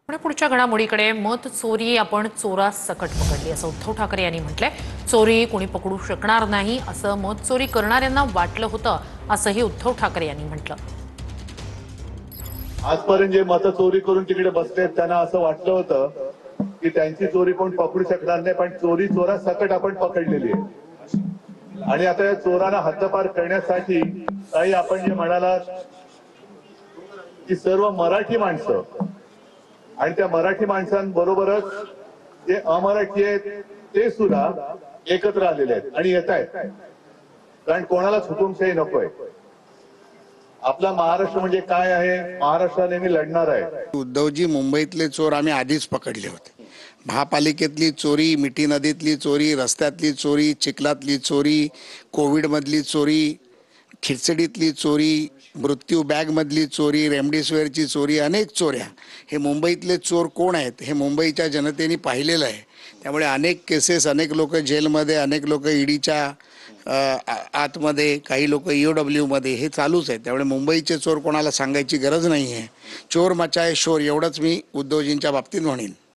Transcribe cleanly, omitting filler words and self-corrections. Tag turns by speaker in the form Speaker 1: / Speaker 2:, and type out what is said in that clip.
Speaker 1: पुढच्या घडामोडीकडे मत चोरी आपण चोरास सकट पकडली असं उद्धव ठाकरे यांनी म्हटलंय। चोरी कोणी पकडू शकणार नाही असं मत चोरी करणाऱ्यांना वाटलं होतं असंही उद्धव ठाकरे यांनी म्हटलं।
Speaker 2: आजपर्यंत जे मत चोरी करून तिकडे बसले त्यांना असं वाटलं होतं की त्यांची चोरी कोण पकडू शकणार नाही, पण चोरी चोरा सकट आपण पकडलेली आहे। आणि आता या चोरांना हद्दपार करण्यासाठी काही आपण जे म्हणालात की सर्व मराठी माणसं आणि त्या मराठी माणसांबरोबरच जे अमराठी आहेत ते सुद्धा एकत्र आलेले आहेत आणि येत आहेत, कारण कोणालाच हुकुमशाही नकोय। आपला महाराष्ट्र म्हणजे काय आहे, महाराष्ट्र नेहमी लढणार आहे।
Speaker 3: उद्धवजी, मुंबईतले चोर आम्ही आधीच पकडले होते। महापालिकेतली चोरी, मिठी नदीतली चोरी, रस्त्यातली चोरी, चिखलातली चोरी, कोविडमधली चोरी, खिचडीतली चोरी, मृत्यू बॅगमधली चोरी, रेमडेसिवीरची चोरी, अनेक चोऱ्या। हे मुंबईतले चोर कोण आहेत हे मुंबईच्या जनतेने पाहिलेलं आहे। त्यामुळे अनेक केसेस, अनेक लोक जेलमध्ये, अनेक लोक ईडीच्या आतमध्ये, काही लोक EOW मध्ये, हे चालूच आहे। त्यामुळे मुंबईचे चोर कोणाला सांगायची गरज नाही आहे। चोर मचाए शोर एवढंच मी उद्धवजींच्या बाबतीत म्हणेन।